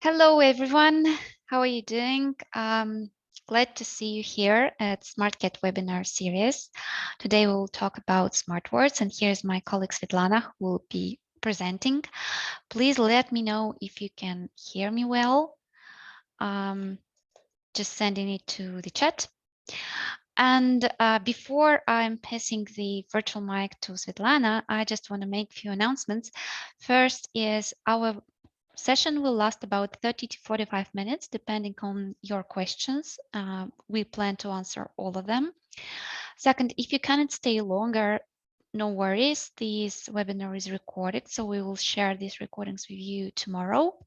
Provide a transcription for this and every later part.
Hello, everyone. How are you doing? Glad to see you here at Smartcat webinar series. Today we'll talk about Smartwords, and here's my colleague Svetlana who will be presenting. Please let me know if you can hear me well. Just sending it to the chat. And before I'm passing the virtual mic to Svetlana, I just want to make a few announcements. First is our session will last about 30 to 45 minutes, depending on your questions. We plan to answer all of them. Second, if you cannot stay longer, no worries. This webinar is recorded, so we will share these recordings with you tomorrow.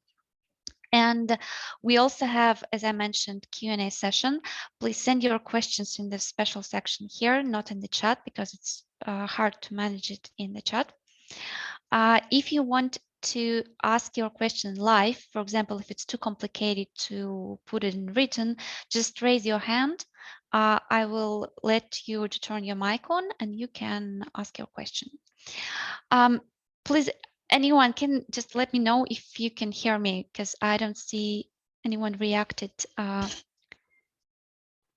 And we also have, as I mentioned, Q&A session. Please send your questions in the special section here, not in the chat, because it's hard to manage it in the chat. If you want to ask your question live, for example, if it's too complicated to put it in written, just raise your hand. I will let you to turn your mic on and you can ask your question. Please, anyone can just let me know if you can hear me, because I don't see anyone reacted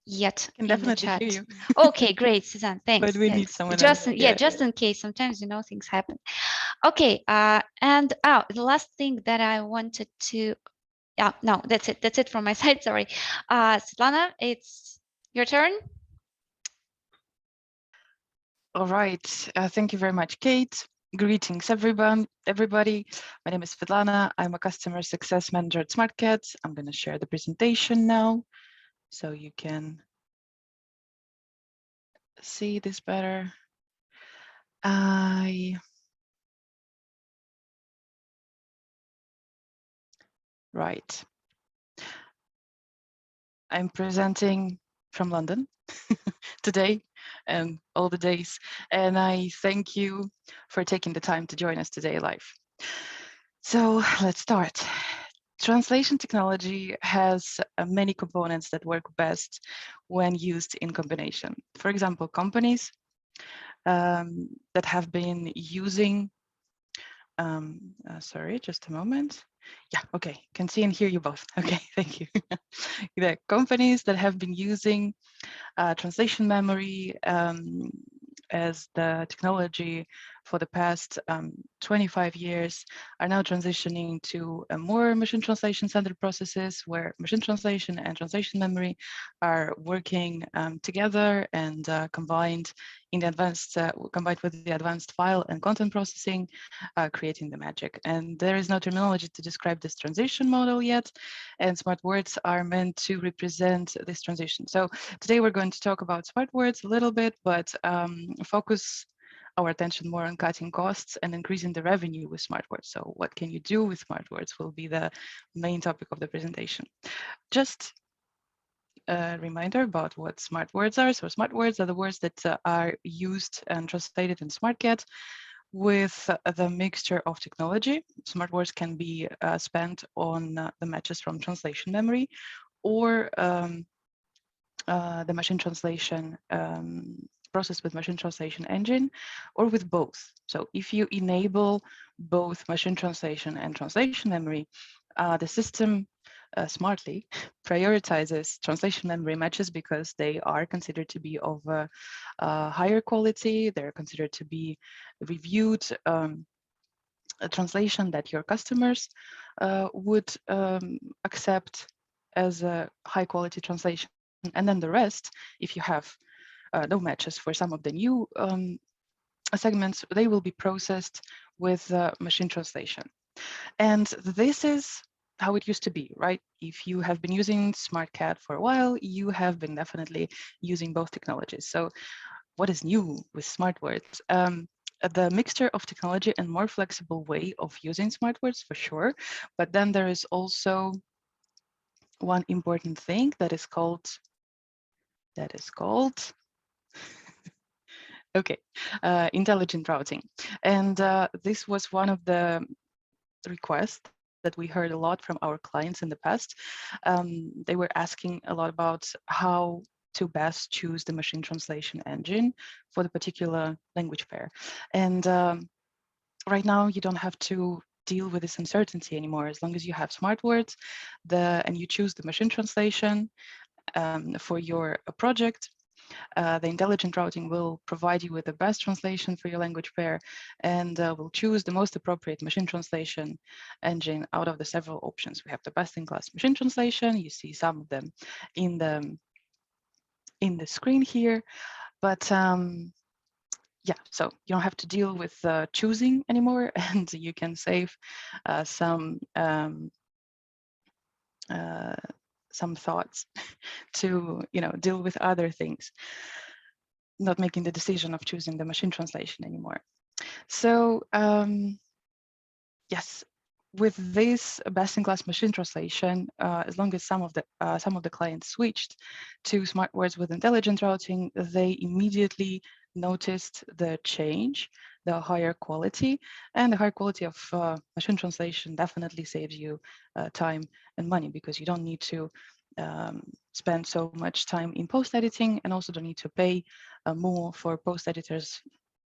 yet Can in the definitely chat. hear you. Okay, great, Suzanne, thanks. But we need Thanks. someone else. Just, yeah, Yeah. just in case, sometimes, things happen. Okay, and the last thing that I wanted to, yeah, no, that's it from my side, sorry. Svetlana, it's your turn. All right. Thank you very much, Kate. Greetings, everyone, everybody. My name is Svetlana. I'm a customer success manager at Smartcat. I'm going to share the presentation now so you can see this better. Right. I'm presenting from London today and all the days. And I thank you for taking the time to join us today live. So let's start. Translation technology has many components that work best when used in combination. For example, companies that have been using, sorry, just a moment. Yeah, okay, can see and hear you both. Okay, thank you. The companies that have been using translation memory as the technology for the past 25 years are now transitioning to a more machine translation centered processes where machine translation and translation memory are working together and combined in the advanced combined with the advanced file and content processing, creating the magic. And there is no terminology to describe this transition model yet, and smart words are meant to represent this transition. So today we're going to talk about smart words a little bit, but focus our attention more on cutting costs and increasing the revenue with smart words. So what can you do with smart words will be the main topic of the presentation. Just a reminder about what smart words are. So smart words are the words that are used and translated in Smartcat with the mixture of technology. Smart words can be spent on the matches from translation memory or the machine translation process with machine translation engine, or with both. So if you enable both machine translation and translation memory, the system smartly prioritizes translation memory matches because they are considered to be of a higher quality. They're considered to be reviewed a translation that your customers would accept as a high quality translation. And then the rest, if you have no matches for some of the new segments, they will be processed with machine translation. And this is how it used to be, right? If you have been using Smartcat for a while, you have been definitely using both technologies. So what is new with SmartWords? The mixture of technology and more flexible way of using SmartWords for sure, but then there is also one important thing that is called okay, intelligent routing. And this was one of the requests that we heard a lot from our clients in the past. They were asking a lot about how to best choose the machine translation engine for the particular language pair. And right now, you don't have to deal with this uncertainty anymore. As long as you have Smartwords and you choose the machine translation for your project, the intelligent routing will provide you with the best translation for your language pair and will choose the most appropriate machine translation engine out of the several options. We have the best-in-class machine translation. You see some of them in the screen here, but yeah, so you don't have to deal with choosing anymore, and you can save uh, some thoughts to deal with other things, not making the decision of choosing the machine translation anymore. So yes, with this best-in-class machine translation, as long as some of the clients switched to Smartwords with intelligent routing, they immediately noticed the change, the higher quality, and the higher quality of machine translation definitely saves you time and money, because you don't need to spend so much time in post editing, and also don't need to pay more for post editors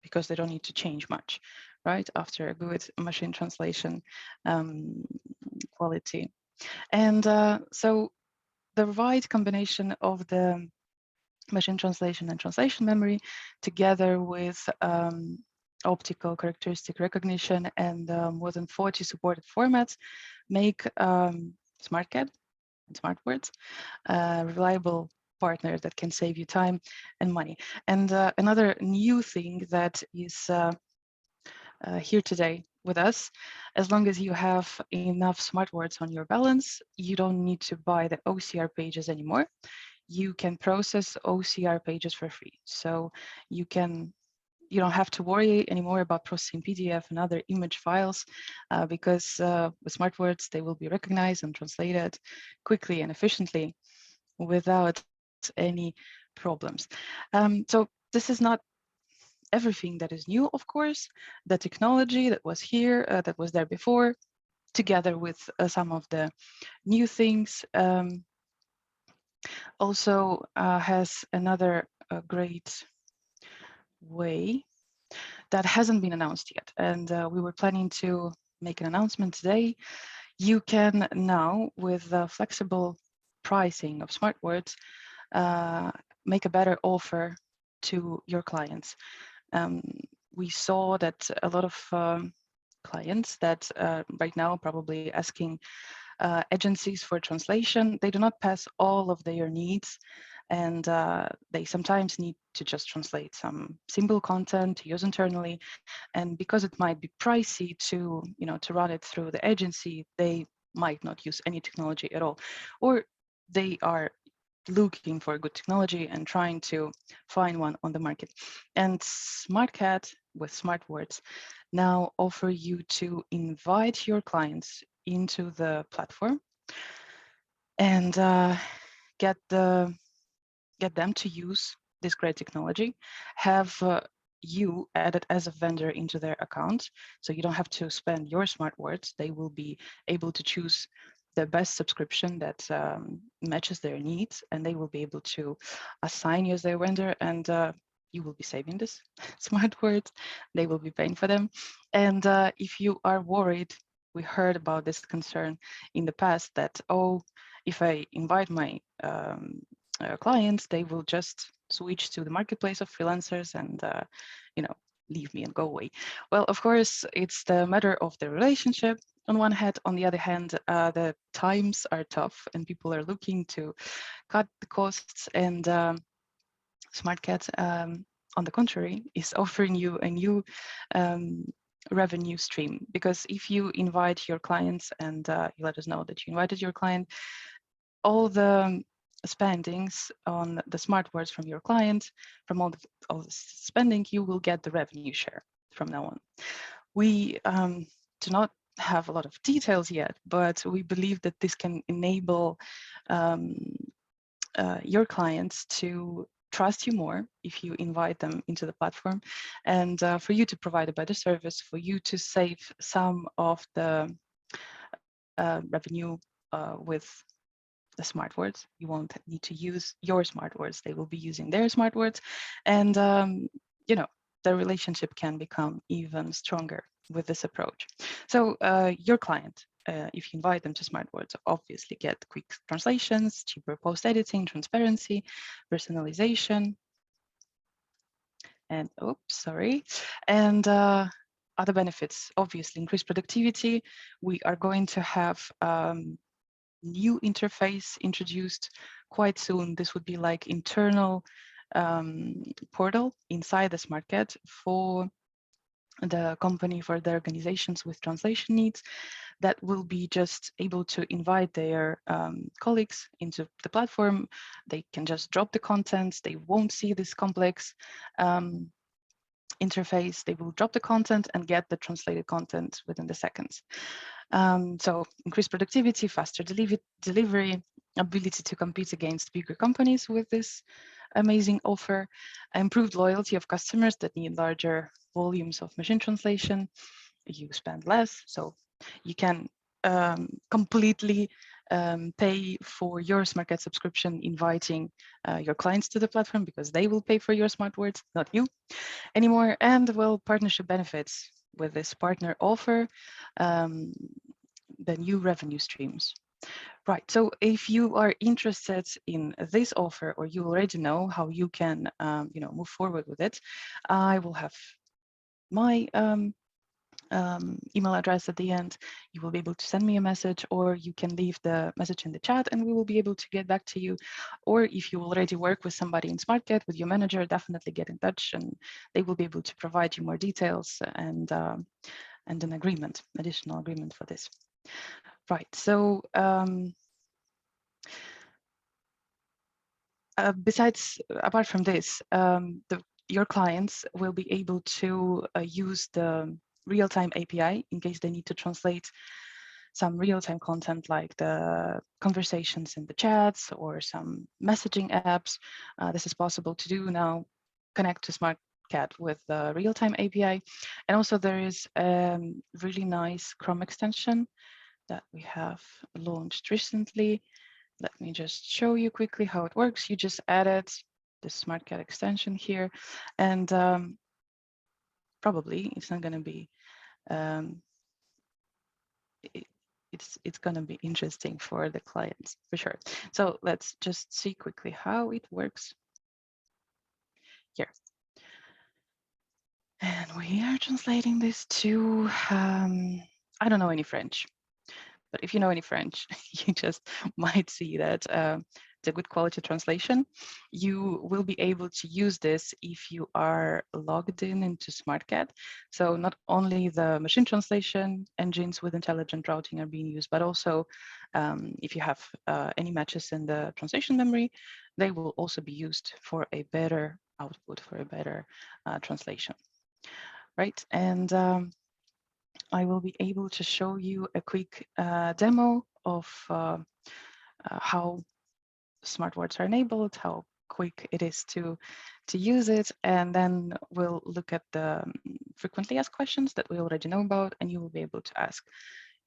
because they don't need to change much, right, after a good machine translation quality. And so the right combination of the machine translation and translation memory, together with optical characteristic recognition and more than 40 supported formats, make Smartcat and Smartwords a reliable partner that can save you time and money. And another new thing that is here today with us, as long as you have enough Smartwords on your balance, you don't need to buy the OCR pages anymore. You can process OCR pages for free. So you don't have to worry anymore about processing PDF and other image files because with Smartwords, they will be recognized and translated quickly and efficiently without any problems. So this is not everything that is new, of course. The technology that was here, that was there before, together with some of the new things, also has another great way that hasn't been announced yet. And we were planning to make an announcement today. You can now, with flexible pricing of Smartwords, make a better offer to your clients. Um, we saw that a lot of clients that right now probably asking agencies for translation, they do not pass all of their needs, and they sometimes need to just translate some simple content to use internally. And because it might be pricey to run it through the agency, they might not use any technology at all, or they are looking for good technology and trying to find one on the market. And Smartcat with Smartwords now offer you to invite your clients into the platform and get them to use this great technology, have you added as a vendor into their account, so you don't have to spend your Smartwords. They will be able to choose the best subscription that matches their needs, and they will be able to assign you as their vendor, and you will be saving this Smartwords. They will be paying for them. And if you are worried, we heard about this concern in the past that, oh, if I invite my clients, they will just switch to the marketplace of freelancers and leave me and go away. Well, of course, it's the matter of the relationship on one hand. On the other hand, the times are tough and people are looking to cut the costs, and Smartcat, on the contrary, is offering you a new revenue stream, because if you invite your clients and you let us know that you invited your client, all the spendings on the Smartwords from your client, from all the spending, you will get the revenue share from now on. We do not have a lot of details yet, but we believe that this can enable your clients to trust you more if you invite them into the platform, and for you to provide a better service, for you to save some of the revenue with the Smartwords. You won't need to use your Smartwords. They will be using their Smartwords, and the relationship can become even stronger. with this approach. So your client, if you invite them to Smartwords, obviously get quick translations, cheaper post editing, transparency, personalization, and oops, sorry, and other benefits. Obviously, increased productivity. We are going to have new interface introduced quite soon. This would be like internal portal inside the Smartcat for the company, for the organizations with translation needs, that will be just able to invite their colleagues into the platform. They can just drop the content. They won't see this complex interface. They will drop the content and get the translated content within the seconds. So increased productivity, faster delivery, ability to compete against bigger companies with this amazing offer, improved loyalty of customers that need larger volumes of machine translation. You spend less, so you can completely pay for your Smartcat subscription, inviting your clients to the platform, because they will pay for your smart words, not you anymore. And well, partnership benefits with this partner offer, the new revenue streams. Right, so if you are interested in this offer, or you already know how you can move forward with it, I will have my email address at the end. You will be able to send me a message, or you can leave the message in the chat and we will be able to get back to you. Or if you already work with somebody in Smartcat, with your manager, definitely get in touch and they will be able to provide you more details and an agreement, additional agreement for this. Right, so apart from this, your clients will be able to use the RealTime API in case they need to translate some real-time content like the conversations in the chats or some messaging apps. This is possible to do now. Connect to Smartcat with the real-time API. And also there is a really nice Chrome extension that we have launched recently. Let me just show you quickly how it works. You just added the Smartcat extension here, and probably it's not going to be it's going to be interesting for the clients for sure. So let's just see quickly how it works here. And we are translating this to, I don't know any French, but if you know any French, you just might see that it's a good quality translation. You will be able to use this if you are logged in into Smartcat. So not only the machine translation engines with intelligent routing are being used, but also if you have any matches in the translation memory, they will also be used for a better output, for a better translation, right? And I will be able to show you a quick demo of how smart words are enabled, how quick it is to use it, and then we'll look at the frequently asked questions that we already know about, and you will be able to ask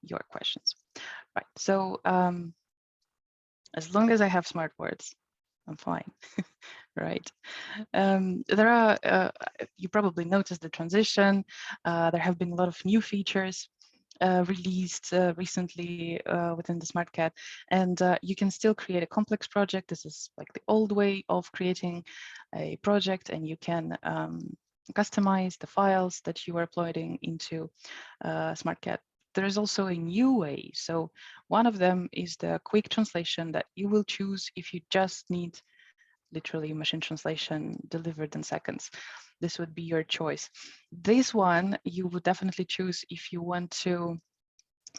your questions. Right, so as long as I have smart words, I'm fine, right? There are, you probably noticed the transition. There have been a lot of new features released recently within the Smartcat, and you can still create a complex project. This is like the old way of creating a project, and you can customize the files that you are uploading into Smartcat. There is also a new way. So one of them is the quick translation that you will choose if you just need literally machine translation delivered in seconds. This would be your choice. This one you would definitely choose if you want to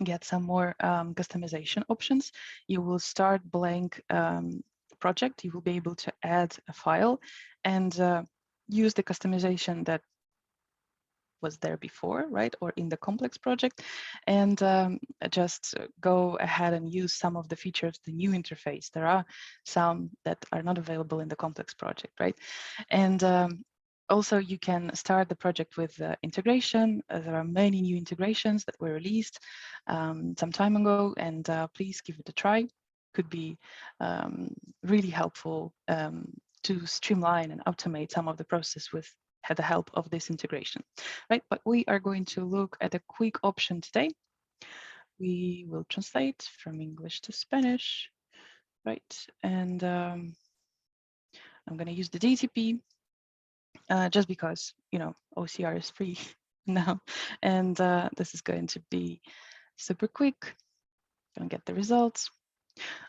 get some more customization options. You will start blank project. You will be able to add a file and use the customization that was there before, right? Or in the complex project, and just go ahead and use some of the features, the new interface. There are some that are not available in the complex project, right? And also, you can start the project with integration. There are many new integrations that were released some time ago, and please give it a try. Could be really helpful to streamline and automate some of the process with had the help of this integration, right? But we are going to look at a quick option today. We will translate from English to Spanish, right? And I'm going to use the DTP just because, you know, OCR is free now. And this is going to be super quick. Gonna get the results.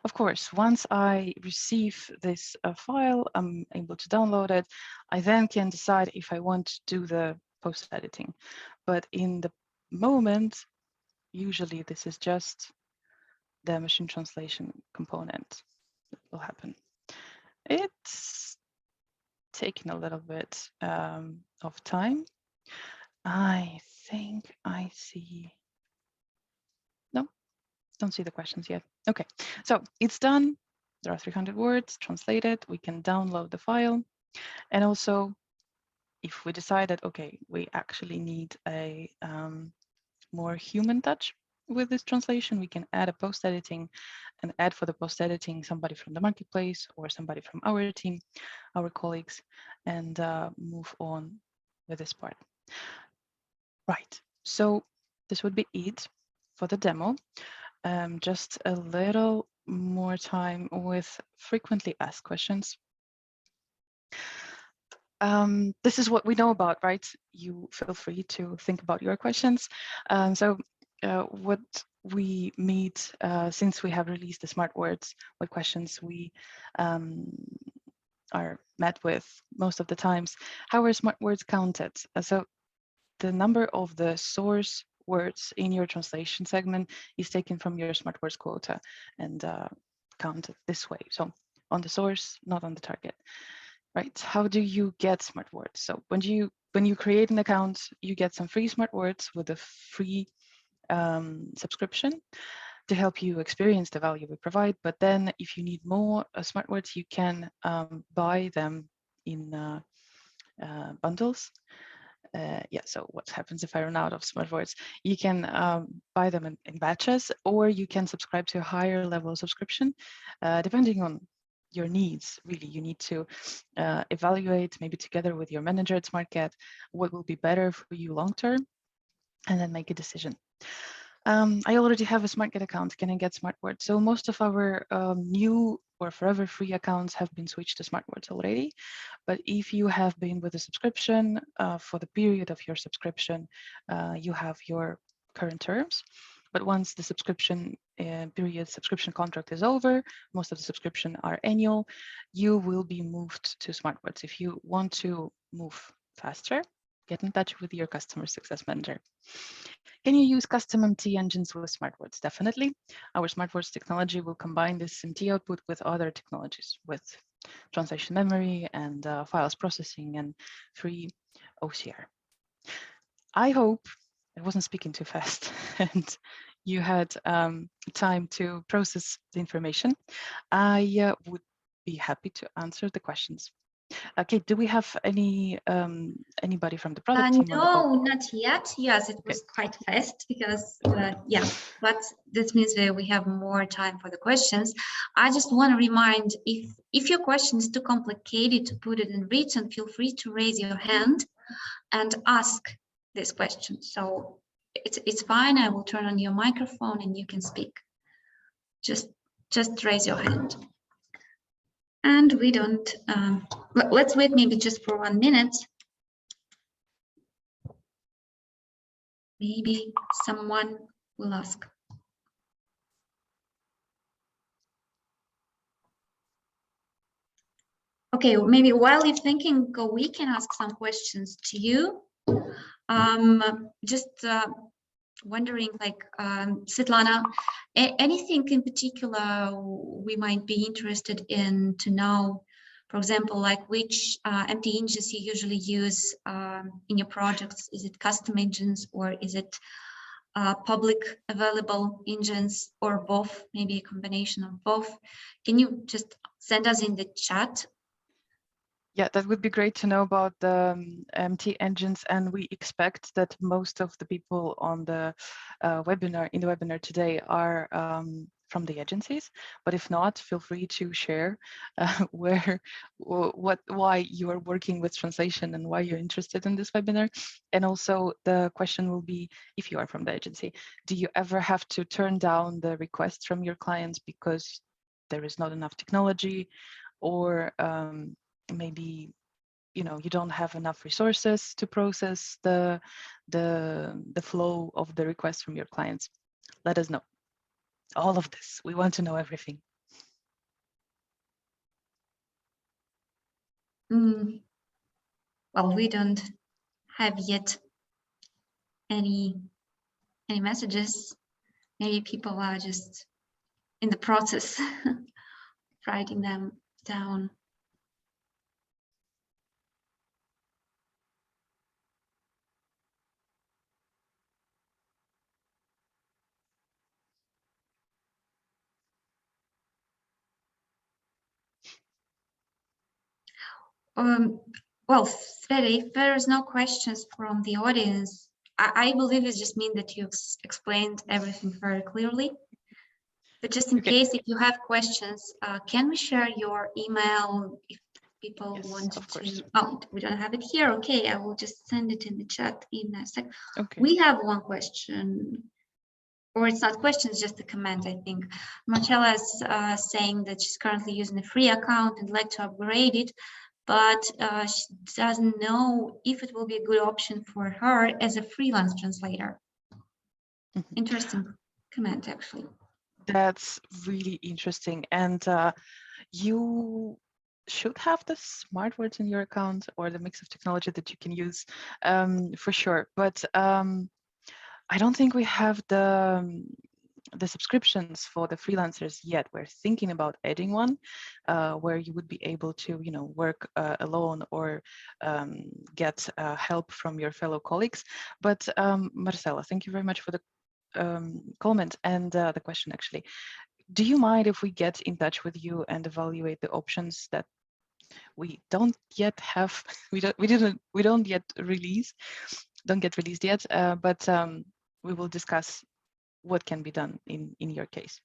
Of course, once I receive this file, I'm able to download it. I then can decide if I want to do the post editing. But in the moment, usually this is just the machine translation component that will happen. It's taking a little bit of time. I think I see. No, don't see the questions yet. Okay, so it's done. There are 300 words translated. We can download the file. And also, if we decide that, okay, we actually need a more human touch with this translation, we can add a post editing and add for the post editing somebody from the marketplace or somebody from our team, our colleagues, and move on with this part. Right, so this would be it for the demo. Just a little more time with frequently asked questions. This is what we know about, right? You feel free to think about your questions. What we meet since we have released the Smartwords, what questions we are met with most of the times. How are Smartwords counted? So the number of the source words in your translation segment is taken from your Smartwords quota and counted this way. So on the source, not on the target. Right, how do you get Smartwords? So when you create an account, you get some free Smartwords with a free subscription to help you experience the value we provide. But then if you need more Smartwords, you can buy them in bundles. Yeah, so what happens if I run out of Smartwords? You can buy them in batches, or you can subscribe to a higher level subscription, depending on your needs. Really, you need to evaluate, maybe together with your manager at Smartcat, what will be better for you long term, and then make a decision. I already have a Smartcat account. Can I get Smartwords? So most of our new or forever free accounts have been switched to Smartwords already. But if you have been with a subscription for the period of your subscription, you have your current terms. But once the subscription subscription contract is over, most of the subscription are annual, you will be moved to Smartwords. If you want to move faster, get in touch with your customer success manager. Can you use custom MT engines with Smartwords? Definitely. Our Smartwords technology will combine this MT output with other technologies, with translation memory and files processing and free OCR. I hope I wasn't speaking too fast and you had time to process the information. I would be happy to answer the questions. Okay, do we have anybody from the product team on the call? No, not yet. Yes, it was quite fast because, yeah, but this means that we have more time for the questions. I just want to remind, if your question is too complicated to put it in written, feel free to raise your hand and ask this question. So it's fine. I will turn on your microphone and you can speak. Just raise your hand. And we don't, let's wait maybe just for 1 minute. Maybe someone will ask. Okay, maybe while you're thinking, we can ask some questions to you. Just wondering, like, Svetlana, anything in particular we might be interested in to know? For example, like which MT engines you usually use in your projects? Is it custom engines or is it public available engines, or both, maybe a combination of both? Can you just send us in the chat? Yeah, that would be great to know about the MT engines, and we expect that most of the people on the webinar today are from the agencies, but if not, feel free to share why you are working with translation and why you're interested in this webinar. And also the question will be, if you are from the agency, do you ever have to turn down the requests from your clients because there is not enough technology, or maybe you don't have enough resources to process the flow of the requests from your clients? Let us know all of this. We want to know everything. Well, we don't have yet any messages. Maybe people are just in the process writing them down. Well, Sveti, if there is no questions from the audience, I believe it just means that you explained everything very clearly. But just in case, if you have questions, can we share your email if people want to? Oh, we don't have it here. Okay, I will just send it in the chat in a sec. Okay. We have one question, or it's not question, it's just a comment, I think. Marcella is saying that she's currently using a free account and like to upgrade it, but she doesn't know if it will be a good option for her as a freelance translator. Interesting comment, actually. That's really interesting. And you should have the Smartwords in your account, or the mix of technology that you can use, for sure. But I don't think we have the subscriptions for the freelancers yet. We're thinking about adding one where you would be able to, work alone or get help from your fellow colleagues. But Marcela, thank you very much for the comment and the question, actually. Do you mind if we get in touch with you and evaluate the options that we don't yet have? We don't yet release, don't get released yet, but we will discuss what can be done in your case.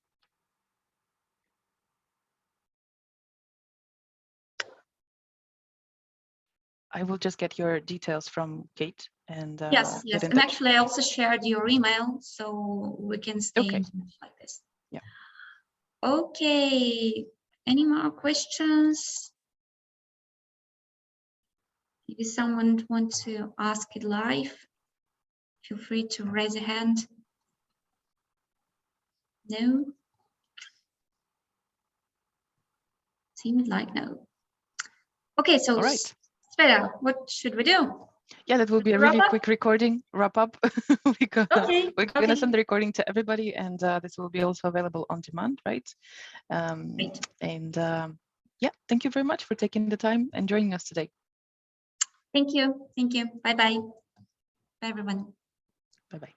I will just get your details from Kate and yes, and actually I also shared your email, so we can stay in touch like this. Yeah. Okay. Any more questions? If someone wants to ask it live, feel free to raise a hand. No? Seems like no. Okay, so Sveta, what should we do? Yeah, that will be a really quick recording wrap up. Because we're going to send the recording to everybody, and this will be also available on demand, right? And yeah, thank you very much for taking the time and joining us today. Thank you. Thank you. Bye-bye. Bye, everyone. Bye-bye.